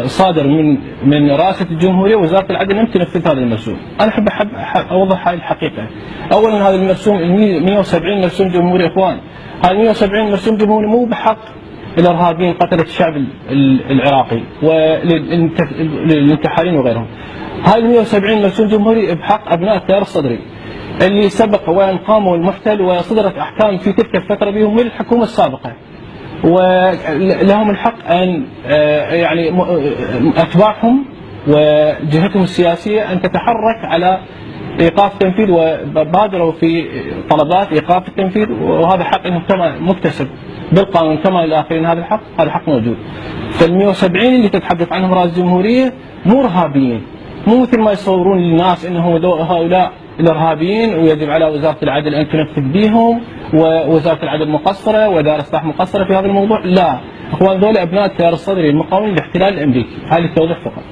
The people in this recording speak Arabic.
صادر من رئاسة الجمهورية ووزارة العدل لم تنفذ هذا المرسوم. أنا أحب أوضح هذه الحقيقة. أولا هذا المرسوم 170 مرسوم جمهوري إخوان، هذا 170 مرسوم جمهوري مو بحق الإرهابيين قتلة الشعب العراقي وللانتحارين وغيرهم. هذه 170 مرسوم جمهوري بحق أبناء التيار الصدري اللي سبق وأن قاموا المحتل وصدرت أحكام في تلك الفترة بهم من الحكومة السابقة، ولهم الحق أن يعني أتباعهم وجهتهم السياسية أن تتحرك على إيقاف التنفيذ، وبادروا في طلبات إيقاف التنفيذ، وهذا حق مكتسب بالقانون كما للآخرين. هذا الحق، هذا حق موجود. فال170 اللي تتحدث عنهم رئاسة الجمهورية مو إرهابيين، مو مثل ما يصورون للناس أنهم هؤلاء الإرهابيين ويجب على وزارة العدل أن تنفذ بهم ووزارة العدل مقصرة ودار الإصلاح مقصرة في هذا الموضوع. لا، اخوان، ذول ابناء التيار الصدري المقاومين للاحتلال الامريكي. هذه التوضيح فقط.